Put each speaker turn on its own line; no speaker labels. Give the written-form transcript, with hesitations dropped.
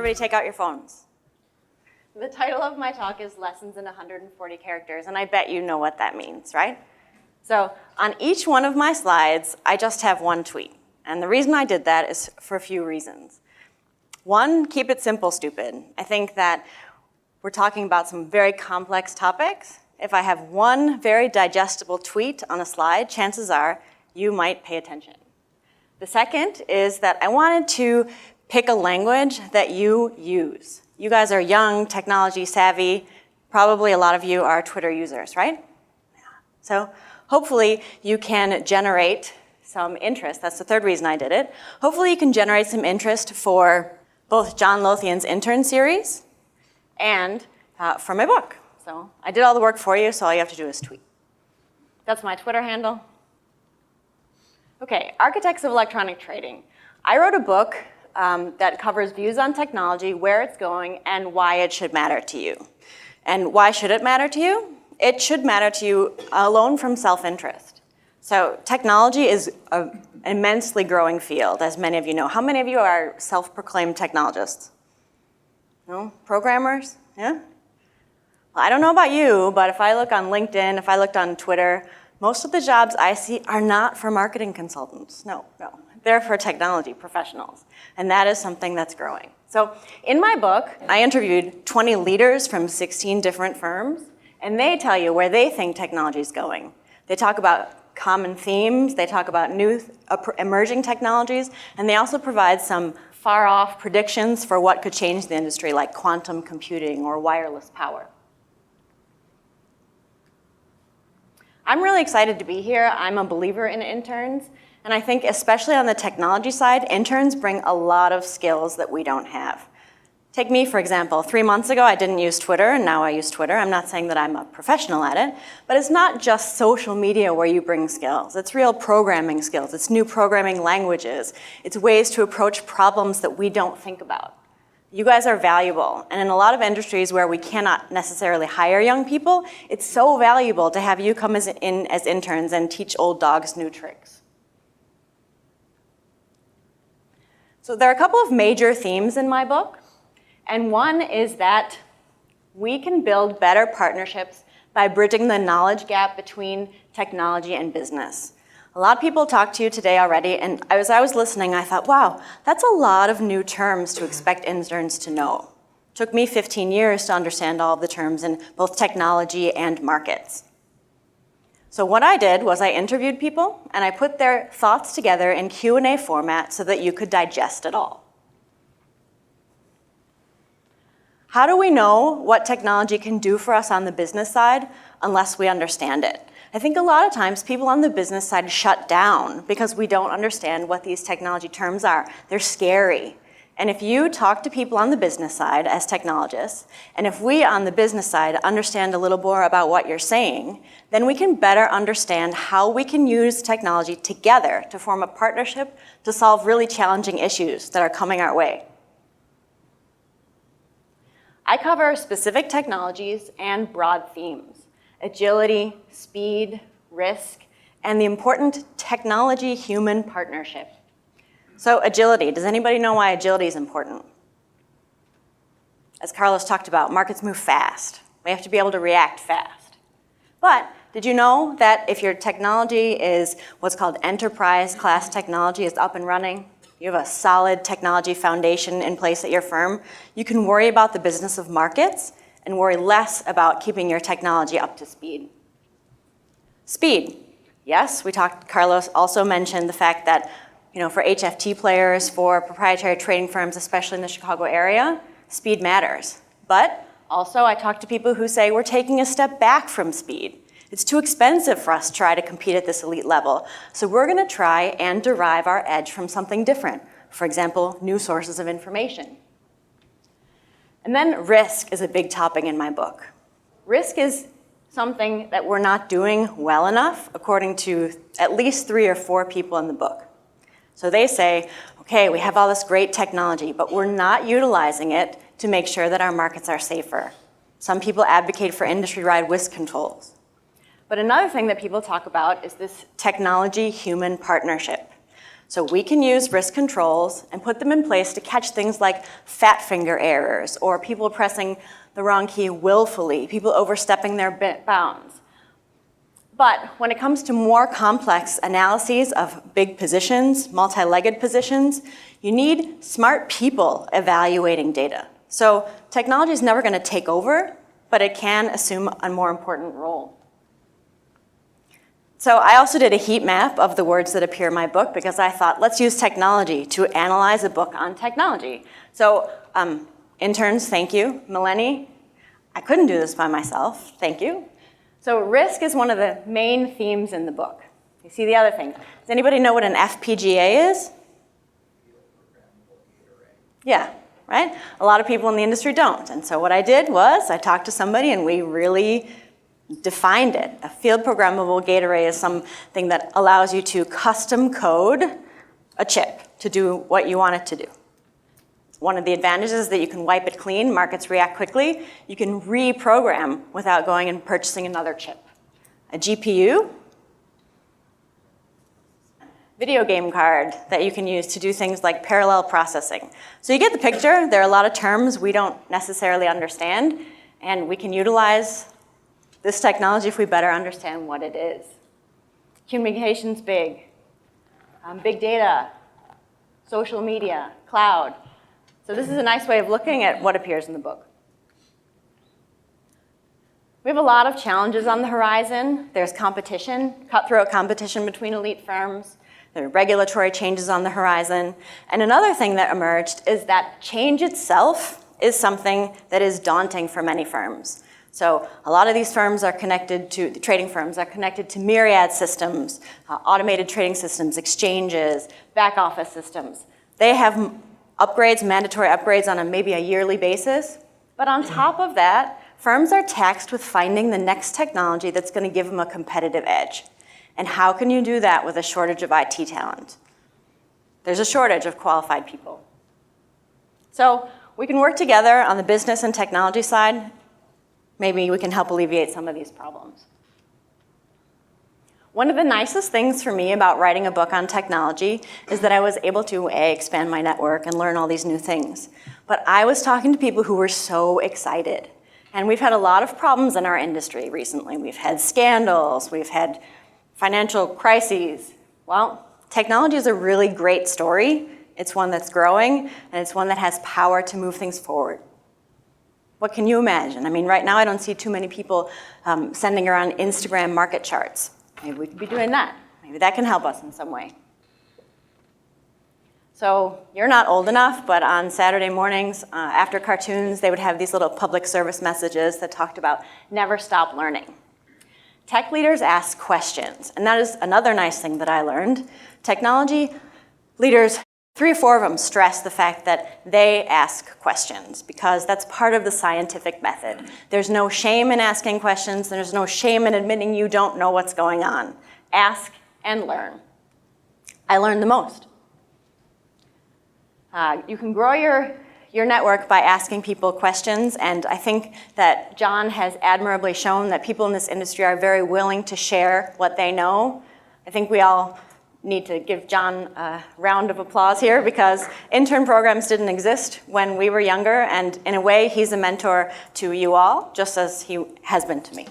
everybody take out your phones. The title of my talk is Lessons in 140 Characters, and I bet you know what that means, right? So on each one of my slides, I just have one tweet. And the reason I did that is for a few reasons. One, keep it simple, stupid. I think that we're talking about some very complex topics. If I have one very digestible tweet on a slide, chances are you might pay attention. The second is that I wanted to pick a language that you use. You guys are young, technology savvy. Probably a lot of you are Twitter users, right? So hopefully you can generate some interest. That's the third reason I did it. Hopefully you can generate some interest for both John Lothian's intern series and for my book. So I did all the work for you, so all you have to do is tweet. That's my Twitter handle. Okay, Architects of Electronic Trading. I wrote a book that covers views on technology, where it's going, and why it should matter to you. And why should it matter to you? It should matter to you alone from self-interest. So technology is an immensely growing field, as many of you know. How many of you are self-proclaimed technologists? No? Programmers? Yeah? Well, I don't know about you, but if I look on LinkedIn, if I looked on Twitter, most of the jobs I see are not for marketing consultants. No. They're for technology professionals. And that is something that's growing. So in my book, I interviewed 20 leaders from 16 different firms, and they tell you where they think technology is going. They talk about common themes, they talk about new emerging technologies, and they also provide some far-off predictions for what could change the industry, like quantum computing or wireless power. I'm really excited to be here. I'm a believer in interns, and I think especially on the technology side, interns bring a lot of skills that we don't have. Take me, for example. 3 months ago, I didn't use Twitter, and now I use Twitter. I'm not saying that I'm a professional at it, but it's not just social media where you bring skills. It's real programming skills. It's new programming languages. It's ways to approach problems that we don't think about. You guys are valuable, and in a lot of industries where we cannot necessarily hire young people, it's so valuable to have you come in as interns and teach old dogs new tricks. So there are a couple of major themes in my book. And one is that we can build better partnerships by bridging the knowledge gap between technology and business. A lot of people talked to you today already, and as I was listening, I thought, wow, that's a lot of new terms to expect interns to know. It took me 15 years to understand all of the terms in both technology and markets. So what I did was I interviewed people, and I put their thoughts together in Q&A format so that you could digest it all. How do we know what technology can do for us on the business side unless we understand it? I think a lot of times people on the business side shut down because we don't understand what these technology terms are. They're scary. And if you talk to people on the business side as technologists, and if we on the business side understand a little more about what you're saying, then we can better understand how we can use technology together to form a partnership to solve really challenging issues that are coming our way. I cover specific technologies and broad themes: agility, speed, risk, and the important technology-human partnership. So agility, does anybody know why agility is important? As Carlos talked about, markets move fast. We have to be able to react fast. But did you know that if your technology is what's called enterprise class technology is up and running, you have a solid technology foundation in place at your firm, you can worry about the business of markets and worry less about keeping your technology up to speed. Speed. Yes, Carlos also mentioned the fact that for HFT players, for proprietary trading firms, especially in the Chicago area, speed matters. But also I talk to people who say we're taking a step back from speed. It's too expensive for us to try to compete at this elite level. So we're going to try and derive our edge from something different. For example, new sources of information. And then risk is a big topic in my book. Risk is something that we're not doing well enough, according to at least 3 or 4 people in the book. So they say, okay, we have all this great technology, but we're not utilizing it to make sure that our markets are safer. Some people advocate for industry-wide risk controls. But another thing that people talk about is this technology-human partnership. So we can use risk controls and put them in place to catch things like fat finger errors or people pressing the wrong key willfully, people overstepping their bounds. But when it comes to more complex analyses of big positions, multi-legged positions, you need smart people evaluating data. So technology is never going to take over, but it can assume a more important role. So I also did a heat map of the words that appear in my book because I thought, let's use technology to analyze a book on technology. So interns, thank you. Melanie, I couldn't do this by myself, thank you. So risk is one of the main themes in the book. You see the other things. Does anybody know what an FPGA is? Yeah, right? A lot of people in the industry don't. And so what I did was I talked to somebody and we really defined it. A field programmable gate array is something that allows you to custom code a chip to do what you want it to do. One of the advantages is that you can wipe it clean, markets react quickly. You can reprogram without going and purchasing another chip. A GPU, video game card that you can use to do things like parallel processing. So you get the picture. There are a lot of terms we don't necessarily understand, and we can utilize this technology if we better understand what it is. Communication's big. Big data, social media, cloud. So this is a nice way of looking at what appears in the book. We have a lot of challenges on the horizon. There's competition, cutthroat competition between elite firms. There are regulatory changes on the horizon. And another thing that emerged is that change itself is something that is daunting for many firms. So a lot of these firms are connected to, the trading firms are connected to myriad systems, automated trading systems, exchanges, back office systems. They have upgrades, mandatory upgrades on maybe a yearly basis. But on top of that, firms are taxed with finding the next technology that's going to give them a competitive edge. And how can you do that with a shortage of IT talent? There's a shortage of qualified people. So we can work together on the business and technology side. Maybe we can help alleviate some of these problems. One of the nicest things for me about writing a book on technology is that I was able to, A, expand my network and learn all these new things. But I was talking to people who were so excited. And we've had a lot of problems in our industry recently. We've had scandals, we've had financial crises. Well, technology is a really great story. It's one that's growing, and it's one that has power to move things forward. What can you imagine? I mean, right now I don't see too many people sending around Instagram market charts. Maybe we could be doing that. Maybe that can help us in some way. So you're not old enough, but on Saturday mornings after cartoons, they would have these little public service messages that talked about never stop learning. Tech leaders ask questions, and that is another nice thing that I learned. Technology leaders, 3 or 4 of them stress the fact that they ask questions because that's part of the scientific method. There's no shame in asking questions. There's no shame in admitting you don't know what's going on. Ask and learn. I learned the most. You can grow your network by asking people questions, and I think that John has admirably shown that people in this industry are very willing to share what they know. I think we all need to give John a round of applause here because intern programs didn't exist when we were younger, and in a way, he's a mentor to you all, just as he has been to me.